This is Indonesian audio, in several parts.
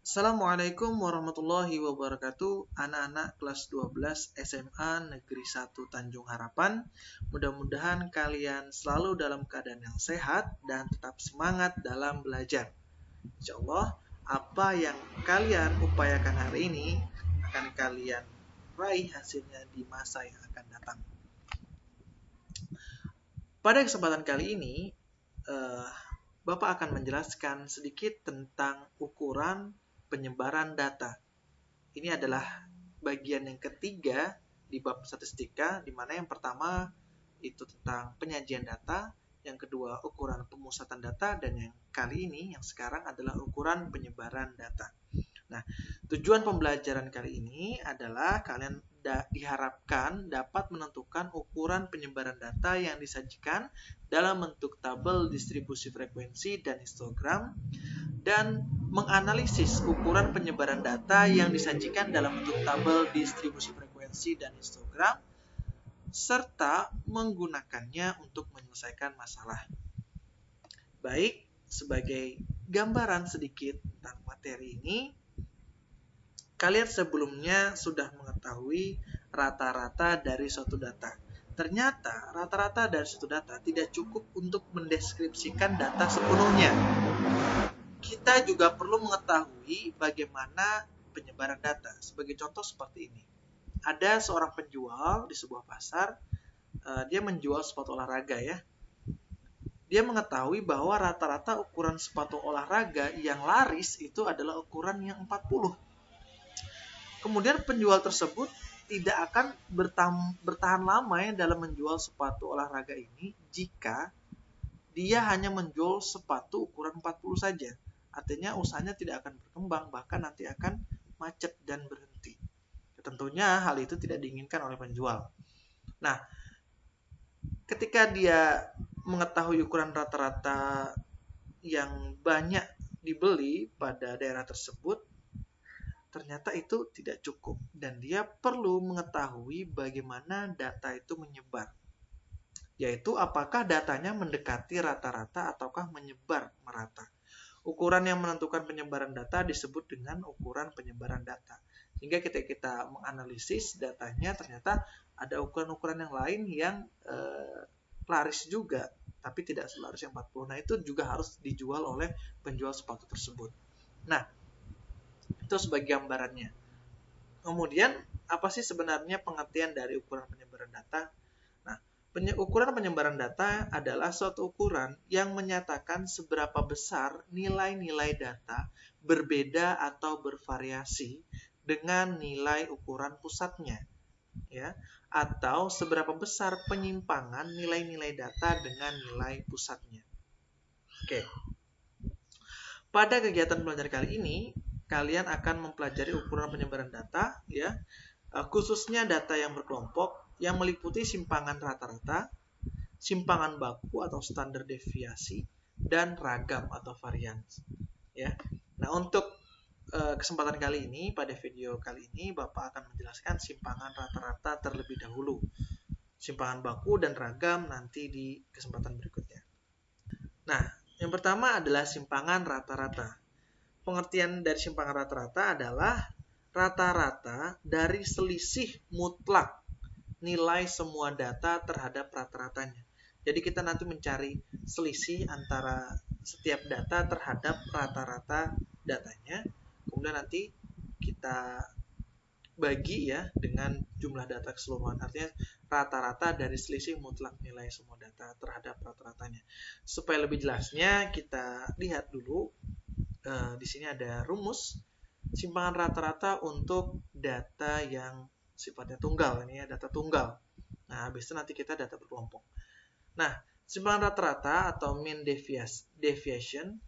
Assalamualaikum warahmatullahi wabarakatuh. Anak-anak kelas 12 SMA Negeri 1 Tanjung Harapan. Mudah-mudahan kalian selalu dalam keadaan yang sehat dan tetap semangat dalam belajar. Insya Allah, apa yang kalian upayakan hari ini akan kalian raih hasilnya di masa yang akan datang. Pada kesempatan kali ini, Bapak akan menjelaskan sedikit tentang ukuran penyebaran data. Ini adalah bagian yang ketiga di bab statistika, di mana yang pertama itu tentang penyajian data, yang kedua ukuran pemusatan data, dan yang kali ini, yang sekarang adalah ukuran penyebaran data. Nah, tujuan pembelajaran kali ini adalah kalian diharapkan dapat menentukan ukuran penyebaran data yang disajikan dalam bentuk tabel distribusi frekuensi dan histogram, dan menganalisis ukuran penyebaran data yang disajikan dalam bentuk tabel distribusi frekuensi dan histogram, serta menggunakannya untuk menyelesaikan masalah. Baik, sebagai gambaran sedikit tentang materi ini, kalian sebelumnya sudah mengetahui rata-rata dari suatu data. Ternyata rata-rata dari suatu data tidak cukup untuk mendeskripsikan data sepenuhnya. Kita juga perlu mengetahui bagaimana penyebaran data. Sebagai contoh seperti ini. Ada seorang penjual di sebuah pasar, dia menjual sepatu olahraga ya. Dia mengetahui bahwa rata-rata ukuran sepatu olahraga yang laris itu adalah ukuran yang 40. Kemudian penjual tersebut tidak akan bertahan lama ya dalam menjual sepatu olahraga ini jika dia hanya menjual sepatu ukuran 40 saja. Artinya usahanya tidak akan berkembang, bahkan nanti akan macet dan berhenti. Tentunya hal itu tidak diinginkan oleh penjual. Nah, ketika dia mengetahui ukuran rata-rata yang banyak dibeli pada daerah tersebut, ternyata itu tidak cukup dan dia perlu mengetahui bagaimana data itu menyebar, yaitu apakah datanya mendekati rata-rata ataukah menyebar merata. Ukuran yang menentukan penyebaran data disebut dengan ukuran penyebaran data. Sehingga ketika kita menganalisis datanya, ternyata ada ukuran-ukuran yang lain yang laris juga, tapi tidak selaris yang 40. Nah, itu juga harus dijual oleh penjual sepatu tersebut. Nah, itu sebagai gambarannya. Kemudian, apa sih sebenarnya pengertian dari ukuran penyebaran data? Nah, ukuran penyebaran data adalah suatu ukuran yang menyatakan seberapa besar nilai-nilai data berbeda atau bervariasi dengan nilai ukuran pusatnya, ya, atau seberapa besar penyimpangan nilai-nilai data dengan nilai pusatnya. Oke. Pada kegiatan belajar kali ini, kalian akan mempelajari ukuran penyebaran data, ya, khususnya data yang berkelompok yang meliputi simpangan rata-rata, simpangan baku atau standar deviasi, dan ragam atau varian. Ya. Nah, untuk kesempatan kali ini, pada video kali ini, Bapak akan menjelaskan simpangan rata-rata terlebih dahulu. Simpangan baku dan ragam nanti di kesempatan berikutnya. Nah, yang pertama adalah simpangan rata-rata. Pengertian dari simpangan rata-rata adalah rata-rata dari selisih mutlak nilai semua data terhadap rata-ratanya. Jadi kita nanti mencari selisih antara setiap data terhadap rata-rata datanya. Kemudian nanti kita bagi ya dengan jumlah data keseluruhan. Artinya rata-rata dari selisih mutlak nilai semua data terhadap rata-ratanya. Supaya lebih jelasnya kita lihat dulu. Di sini ada rumus simpangan rata-rata untuk data yang sifatnya tunggal. Ini ya data tunggal. Nah, habis itu nanti kita data berkelompok. Nah, simpangan rata-rata atau mean deviation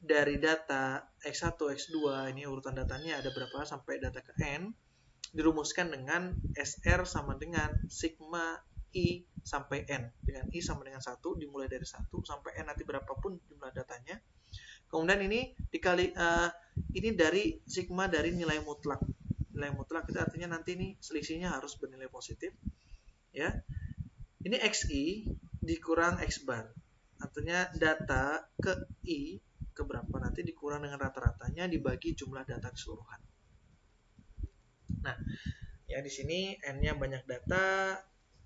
dari data X1, X2, ini urutan datanya ada berapa sampai data ke N, dirumuskan dengan SR sama dengan sigma I sampai N. Dengan I sama dengan 1, dimulai dari 1 sampai N nanti berapapun jumlah datanya. Kemudian ini dikali ini dari sigma dari nilai mutlak. Nilai mutlak itu artinya nanti ini selisihnya harus bernilai positif. Ya. Ini XI dikurang X bar. Artinya data ke I keberapa nanti dikurang dengan rata-ratanya dibagi jumlah data keseluruhan. Nah, ya di sini N-nya banyak data,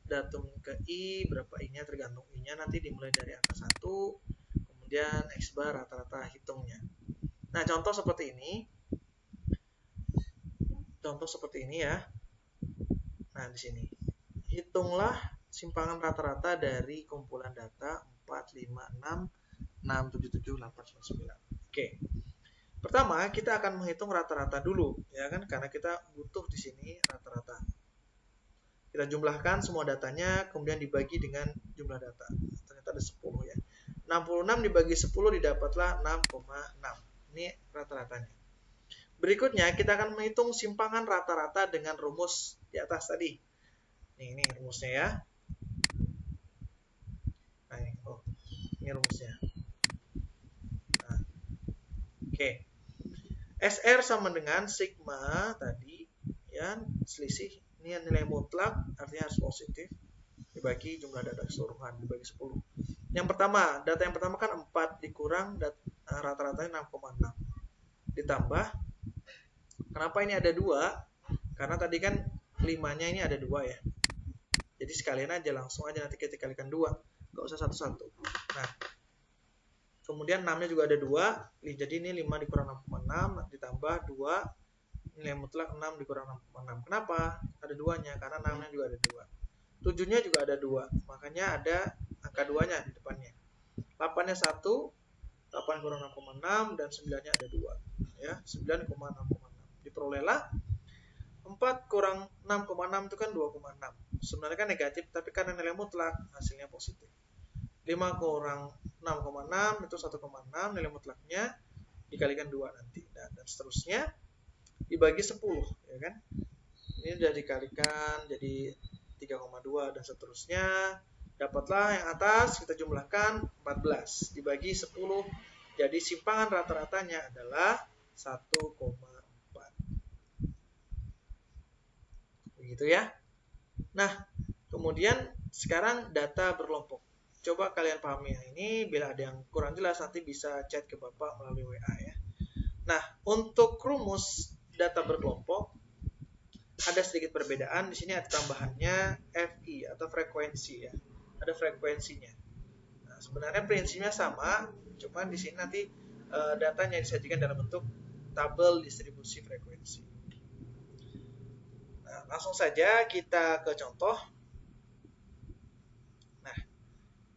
datum ke I, berapa I-nya tergantung I-nya nanti dimulai dari angka 1, kemudian X bar rata-rata hitungnya. Nah, contoh seperti ini ya. Nah, di sini hitunglah simpangan rata-rata dari kumpulan data 4, 5, 6, 6, 7, 7, 8, 9. Oke. Pertama, kita akan menghitung rata-rata dulu, ya kan? Karena kita butuh di sini rata-rata. Kita jumlahkan semua datanya, kemudian dibagi dengan jumlah data. Ternyata ada 10 ya. 66 dibagi 10 didapatlah 6,6. Ini rata-ratanya. Berikutnya, kita akan menghitung simpangan rata-rata dengan rumus di atas tadi. Ini rumusnya ya. Nah, ini rumusnya. Nah, oke. SR sama dengan sigma tadi, ya, selisih. Ini nilai mutlak, artinya harus positif. Dibagi jumlah data keseluruhan, dibagi 10. Yang pertama, data yang pertama kan 4 dikurang rata-ratanya 6,6. Ditambah, kenapa ini ada 2? Karena tadi kan 5-nya ini ada 2 ya. Jadi sekalian aja, langsung aja nanti kita kalikan 2. Nggak usah satu-satu. Nah, kemudian 6-nya juga ada 2. Jadi ini 5 dikurang 6,6 ditambah 2. Nilai mutlak 6 dikurang 6,6. Kenapa? Ada 2-nya, karena 6-nya juga ada 2. 7-nya juga ada 2. Makanya ada angka 2-nya di depannya. 8-nya 1. 8 kurang 6,6 dan 9-nya ada 2. Ya, 9,6,6. Diperolehlah 4 kurang 6,6 itu kan 2,6. Sebenarnya kan negatif, tapi karena nilai mutlak hasilnya positif. 5 kurang 6,6 itu 1,6, nilai mutlaknya dikalikan 2 nanti. Dan seterusnya dibagi 10, ya kan? Ini sudah dikalikan jadi 3,2 dan seterusnya. Dapatlah yang atas, kita jumlahkan 14 dibagi 10. Jadi simpangan rata-ratanya adalah 1,4. Begitu ya. Nah, kemudian sekarang data berkelompok. Coba kalian pahami yang ini. Bila ada yang kurang jelas nanti bisa chat ke Bapak melalui WA ya. Nah, untuk rumus data berkelompok ada sedikit perbedaan. Di sini ada tambahannya FI atau frekuensi ya. Ada frekuensinya. Nah, sebenarnya prinsipnya sama, cuma di sini nanti datanya disajikan dalam bentuk tabel distribusi frekuensi. Nah, langsung saja kita ke contoh. Nah,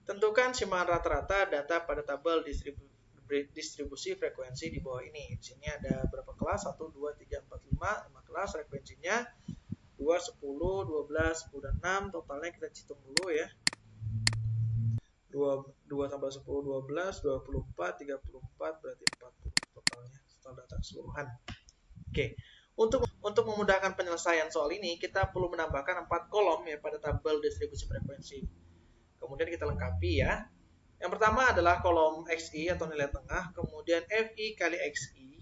tentukan simpangan rata-rata data pada tabel distribusi frekuensi di bawah ini. Di sini ada berapa kelas? 1, 2, 3, 4, 5. 5 kelas, frekuensinya 2, 10, 12, 10, dan 6. Totalnya kita hitung dulu ya. 2 tambah 10, 12, 24, 34, berarti 40 totalnya. Total data keseluruhan. Oke. Untuk memudahkan penyelesaian soal ini, kita perlu menambahkan 4 kolom ya pada tabel distribusi frekuensi. Kemudian kita lengkapi ya. Yang pertama adalah kolom XI atau nilai tengah, kemudian FI kali XI,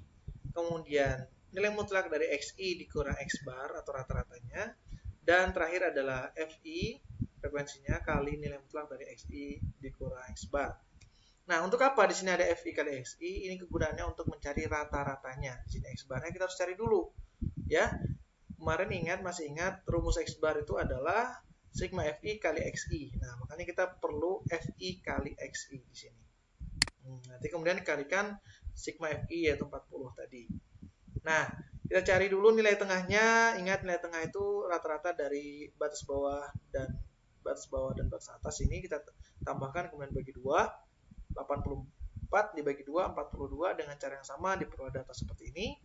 kemudian nilai mutlak dari XI dikurang X bar atau rata-ratanya, dan terakhir adalah FI frekuensinya kali nilai mutlak dari XI dikurang X bar. Nah, untuk apa di sini ada FI kali XI? Ini kegunaannya untuk mencari rata-ratanya. Di sini X barnya kita harus cari dulu. Ya. Kemarin masih ingat rumus X bar itu adalah sigma FI kali XI. Nah, makanya kita perlu FI kali XI di sini. Nanti kemudian dikalikan sigma FI yaitu 40 tadi. Nah, kita cari dulu nilai tengahnya. Ingat nilai tengah itu rata-rata dari batas bawah dan batas atas ini kita tambahkan kemudian bagi 2. 84 dibagi 2, 42 dengan cara yang sama diperoleh data seperti ini.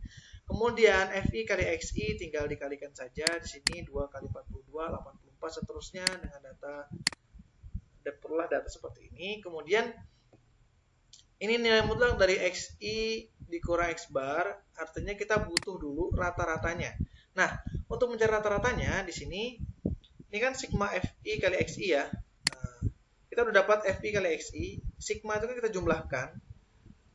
Kemudian FI kali XI tinggal dikalikan saja di sini 2 kali 42, 84 seterusnya dengan data diperoleh data seperti ini. Kemudian ini nilai mutlak dari XI dikurang X bar, artinya kita butuh dulu rata-ratanya. Nah, untuk mencari rata-ratanya di sini ini kan sigma FI kali XI ya. Nah, kita udah dapat FI kali XI, sigma itu kan kita jumlahkan,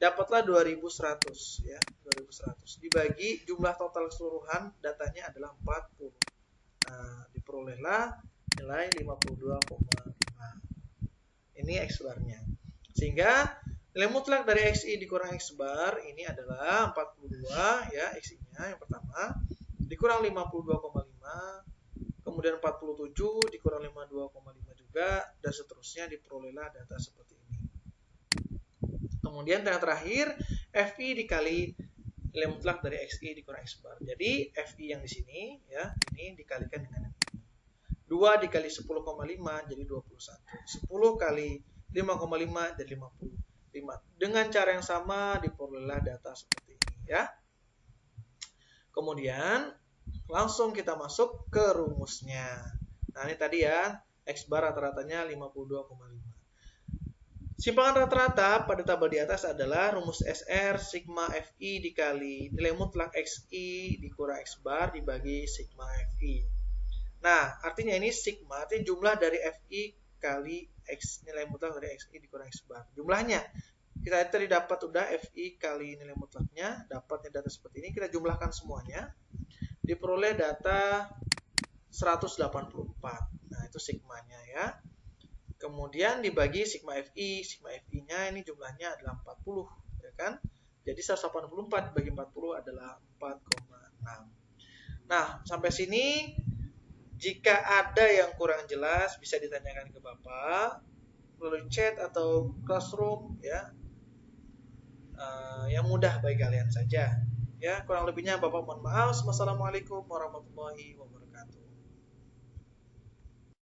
dapatlah 2100 ya, 2100 dibagi jumlah total keseluruhan datanya adalah 40. Nah, diperolehlah nilai 52,5. Ini X barnya. Sehingga Nilai mutlak dari XI dikurang X bar ini adalah 42 ya, XI-nya yang pertama dikurang 52,5, kemudian 47 dikurang 52,5 juga, dan seterusnya diperolehlah data seperti ini. Kemudian yang terakhir FI dikali nilai mutlak dari XI dikurang X bar. Jadi FI yang di sini ya, ini dikalikan dengan 2 dikali 10,5 jadi 21. 10 kali 5,5 jadi 55. Dengan cara yang sama diperolehlah data seperti ini ya. Kemudian langsung kita masuk ke rumusnya. Nah, ini tadi ya, X bar rata-ratanya 52,5. Simpangan rata-rata pada tabel di atas adalah rumus SR sigma FI dikali nilai mutlak XI dikurang X bar dibagi sigma FI. Nah, artinya ini sigma, artinya jumlah dari FI kali X, nilai mutlak dari XI dikurang X bar. Jumlahnya, kita tadi dapat udah FI kali nilai mutlaknya, dapatnya data seperti ini, kita jumlahkan semuanya, diperoleh data 184. Nah, itu sigmanya ya. Kemudian dibagi sigma FI-nya ini jumlahnya adalah 40, ya kan? Jadi 184 dibagi 40 adalah 4,6. Nah, sampai sini jika ada yang kurang jelas bisa ditanyakan ke Bapak melalui chat atau classroom ya, yang mudah bagi kalian saja. Ya, kurang lebihnya Bapak mohon maaf. Wassalamualaikum warahmatullahi wabarakatuh.